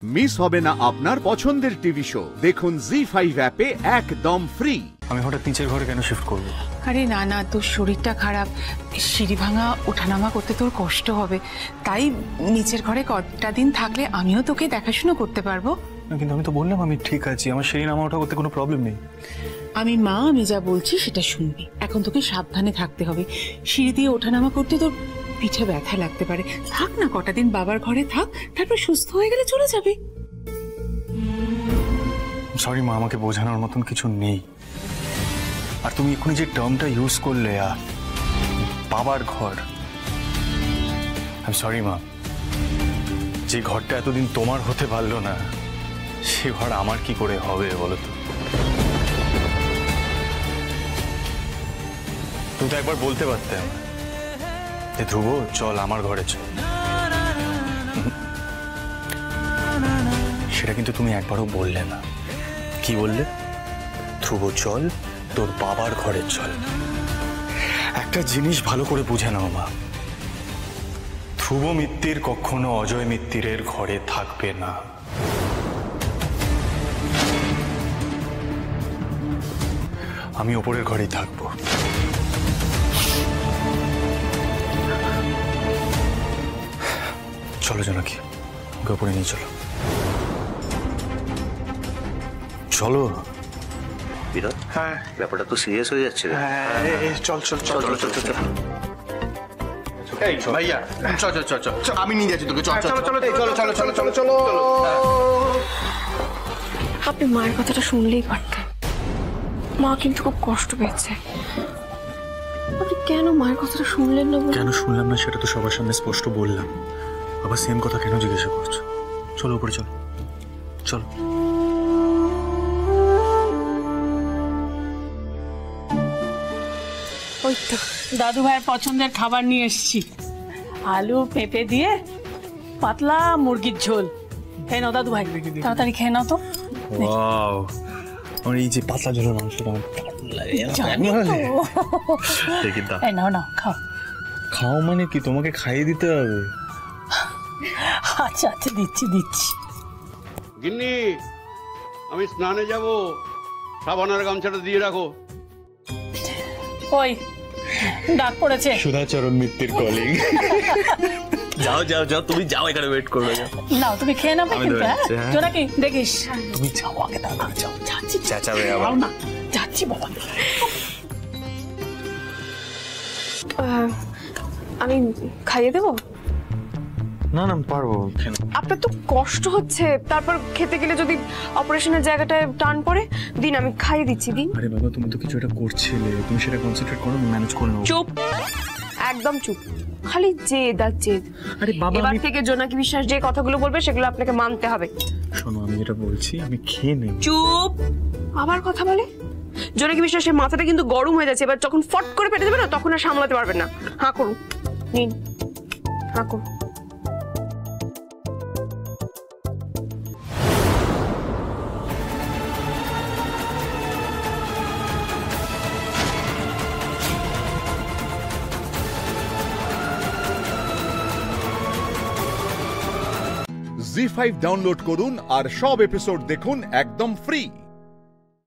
Miss হবে না আপনার পছন্দের টিভি শো। দেখুন জি5 অ্যাপে একদম ফ্রি। আমি হঠাৎ নিচের ঘরে কেন শিফট করব? আরে না না, তোর শরীরটা খারাপ, সিঁড়ি ভাঙা ওঠানামা করতে তোর কষ্ট হবে, তাই নিচের ঘরে কটা দিন থাকলে আমিও তোকে দেখাশোনা করতে পারবো। না, কিন্তু আমি তো বললাম আমি ঠিক আছি, আমার সিঁড়ি নামা ওঠা করতে কোনো প্রবলেম নেই। আমি যা বলছি সেটা শুনবি। এখন তোকে সাবধানে থাকতে হবে। সিঁড়ি দিয়ে ওঠানামা করতে তোর পিঠে ব্যথা লাগতে পারে। থাক না, কটা দিন বাবার ঘরে থাক, তারপর সুস্থ হয়ে গেলে চলে যাবে। সরি মা, আমাকে বোঝানোর মতন কিছু নেই। আর তুমি এক্ষুনি যে টার্মটা ইউজ করলে, বাবার ঘর, সরি মা, যে ঘরটা এতদিন তোমার হতে পারলো না, সে ঘর আমার কি করে হবে বলো তো? তুমি তো একবার বলতে পারতে যে ধ্রুব চল আমার ঘরে চল। সেটা কিন্তু তুমি একবারও বললে না। কি বললে? ধ্রুব চল, তোর বাবার ঘরে চল। একটা জিনিস ভালো করে বুঝে নাও মা, ধ্রুব মিত্তির কখনো অজয় মিত্তিরের ঘরে থাকবে না। আমি ওপরের ঘরেই থাকবো। চলো জনকি, ওকে ওপরে নিয়ে চলো। চলো। বিনোদ, হ্যাঁ, ব্যাপারটা তো সিরিয়াস হয়ে যাচ্ছে। চল চল চল চল চল চল। এই ভাইয়া, চল চল চল চল, আমি নিয়ে যাচ্ছি তোকে। চল চল চলো চলো চলো চলো চলো চলো। আপনি মায়ের কথাটা শুনলেই পারতেন। মা কিন্তু খুব কষ্ট পেয়েছে। আপনি কেন মায়ের কথাটা শুনলেন না? কেন শুনলাম না সেটা তো সবার সামনে স্পষ্ট বললাম, আবার সেম কথা কেন জিজ্ঞাসা করছো? চলো উপরে চলো চলো। ওই তো দাদু ভাইয়ের পছন্দের খাবার নিয়ে এসেছি। আলু পেঁপে দিয়ে পাতলা মুরগির ঝোল। খেয়ে নাও দাদু ভাই, তাড়াতাড়ি খেয়ে নাও তো। ওয়াও, আমার এই যে পাতলা ঝোলের মাংসটা আমার নাও নাও, খাও। খাও মানে কি? তোমাকে খাইয়ে দিতে হবে? আচ্ছা আচ্ছা, দিচ্ছি দিচ্ছি। গিন্নি, আমি স্নানে যাব, সাবানের গামছাটা দিয়ে রাখো। ওই ডাক পড়েছে সুধাচরণ মিত্তির কলিগ। যাও যাও যাও, তুমি যাও, এখানে ওয়েট করবে। নাও তুমি খেয়ে নাও কিন্তু। হ্যাঁ জোনাকি, দেখিস। তুমি যাও আগে, তাড়াতাড়ি যাও। যাচ্ছি, চেঁচাবে আবার না, যাচ্ছি বাবা। আমি খাইয়ে দেবো? না না, পারবো। আপনার তো কষ্ট হচ্ছে, তারপর খেতে গেলে যদি অপারেশনের জায়গাটায় টান পড়ে। দিন, আমি খাইয়ে দিচ্ছি, দিন। আরে বাবা, তুমি তো কিছু একটা করছিলে, তুমি সেটা কনসেন্ট্রেট করো, ম্যানেজ করে নাও। চুপ, একদম চুপ। খালি জেদ আর জেদ। আরে বাবা, এবার থেকে জোনাকি বিশ্বাস যে কথাগুলো বলবে সেগুলো আপনাকে মানতে হবে। শোনো, আমি যেটা বলছি আমি খেয়ে নেব। চুপ। আবার কথা বলে। জোনাকি বিশ্বাসের মাথাটা কিন্তু গরম হয়ে যাচ্ছে, এবার যখন ফট করে পেটে দেবে না, তখন আর সামলাতে পারবেন না। হাঁ করুন, নিন, হাঁ করুন। জি5 ডাউনলোড করুন আর সব এপিসোড দেখুন একদম ফ্রি।